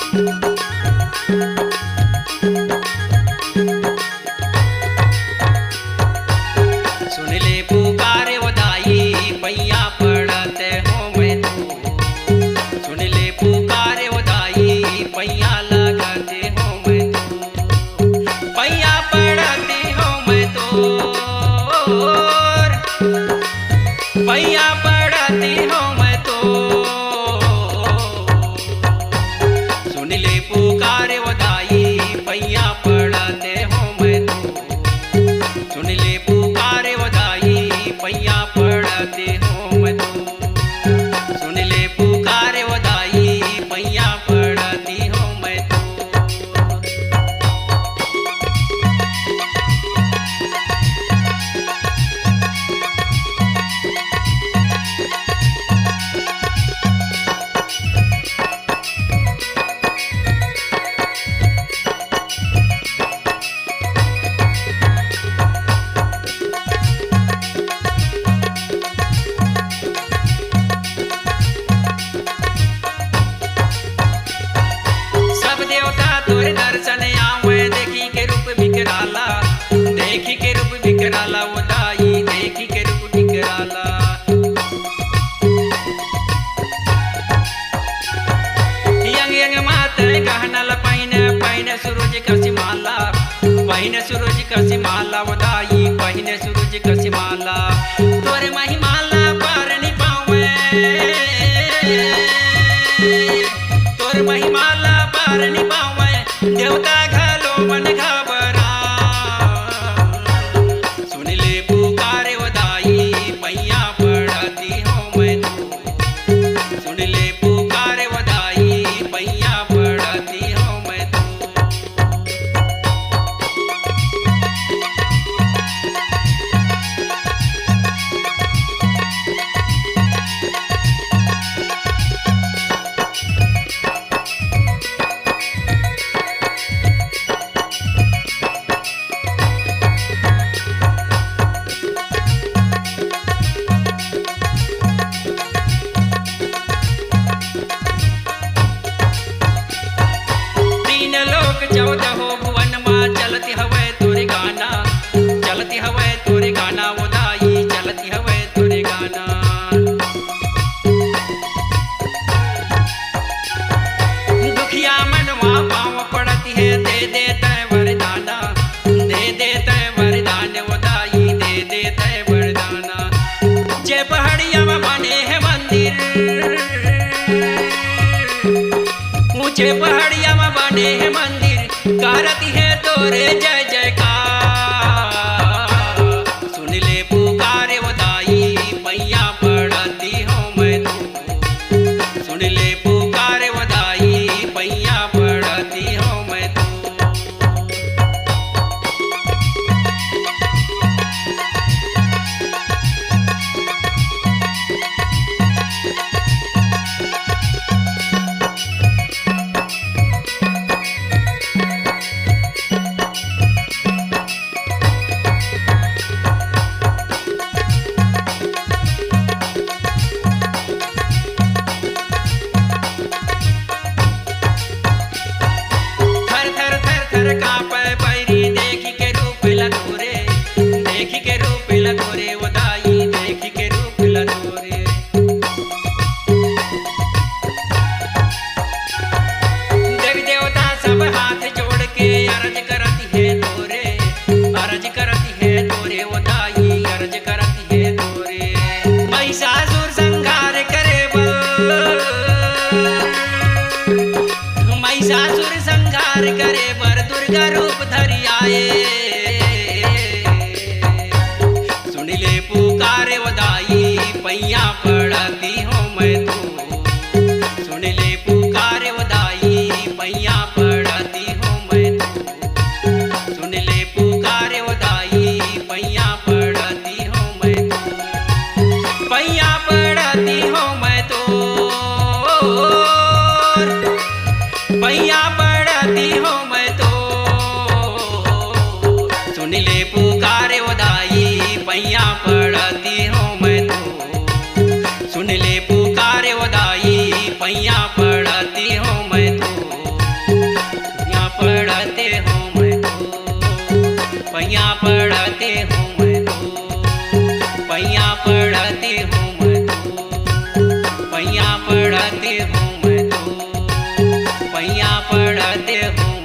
सुन ले पुकार वो दाई पैया पड़ते हो मैं तो। सुन ले पुकार वो दाई पैया लगाते हो मैं तो। पैया पड़ती हो मैं तो। पैया पड़ती हो मैं तो। सुन ले पुकार वो दाई पैया पड़ते हो मैं तो। सुन ले पुकार वो दाई पैया पड़ते हो मैं तो। सुन ले पुकार वो दाई पैया पड़ती हो मैं तो। सब देवता तोरे दर्शन आवे देखी के रूप बिकराला। देखी के रूप बिकराला वो दाई देखी के रूप बिकराला। यंग यंग माते गहनल पहिने पहिने सूरज कसी माला। पहिने सूरज कसी माला वो दाई पहिने सूरज कसी माला। तोरे महिमाला पार नहीं पावे। तोरे महिमाला पार नहीं पावे देवता घलो मन घबरा। सुन ले पुकारे वो दाई पैया पड़ती हो मैं तो। सुन ले पुकारे वो दाई पैया पड़ती हो मैं तो। तीन लोक चौदह हो भुवन माँ चलती हवे तोरे गाना। चलती हवे तोरे गाना वो दाई चलती हवे तोरे गाना। दुखिया मनवा पाँव पड़ती है दे देते वरदाना। दे देते वरदान वो दाई दे देते वरदाना। जे पहाड़िया में बने हैं मंदिर। ऊंचे पहाड़िया में बने हैं मंदिर करती है तोरे जय जयकार। सुन ले पुकारे वो दाई पैया पड़ती हो मैं तो। सुन ले पुकारे वो दाई पैया पड़ती हो मैं तो। थर थर थर थर कांपे बैरी देखी के रूप लतोरे। देखी के रूप लतोरे वो दाई देखी के रूप लतोरे। देवी देवता सब हाथ जोड़ के अर्ज करती है तोरे। अर्ज करती है तोरे वो दाई अर्ज करती है तोरे। महिषासुर संहार करे बल। महिषासुर संहार करे बर दुर्गा रूप धरि आए। सुन ले पुकारे वो दाई पैया पड़ती हो मैं तो। सुन ले पुकारे वो दाई पैया पड़ती हो मैं तो। सुन ले पुकारे वो दाई पैया पड़ती हो मैं तो। पैया पड़ती हो मैं तो। पैया पड़ती हो मैं तो। पढ़ते हूँ मैं तो, पैया पढ़ते हूँ मैं तो, पैया पढ़ते हूँ मैं तो, पैया पढ़ते हूँ।